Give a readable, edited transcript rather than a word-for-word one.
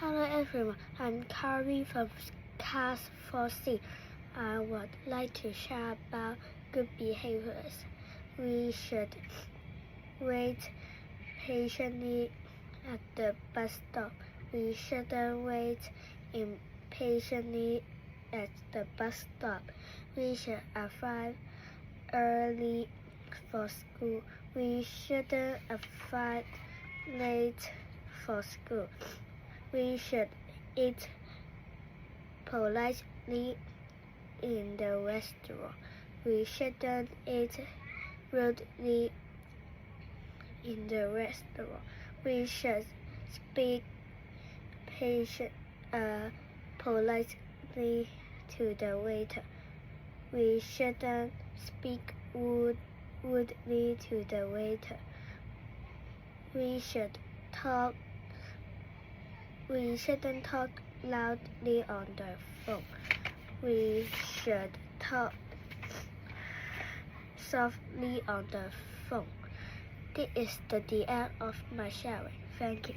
Hello everyone, I'm Carrie from Class 4C. I would like to share about good behaviors. We should wait patiently at the bus stop. We shouldn't wait impatiently at the bus stop. We should arrive early for school. We shouldn't arrive late for school. We should eat politely in the restaurant. We shouldn't eat rudely in the restaurant. We should speak politely to the waiter. We shouldn't speak rudely to the waiter. We shouldn't talk loudly on the phone. We should talk softly on the phone. This is the end of my sharing. Thank you.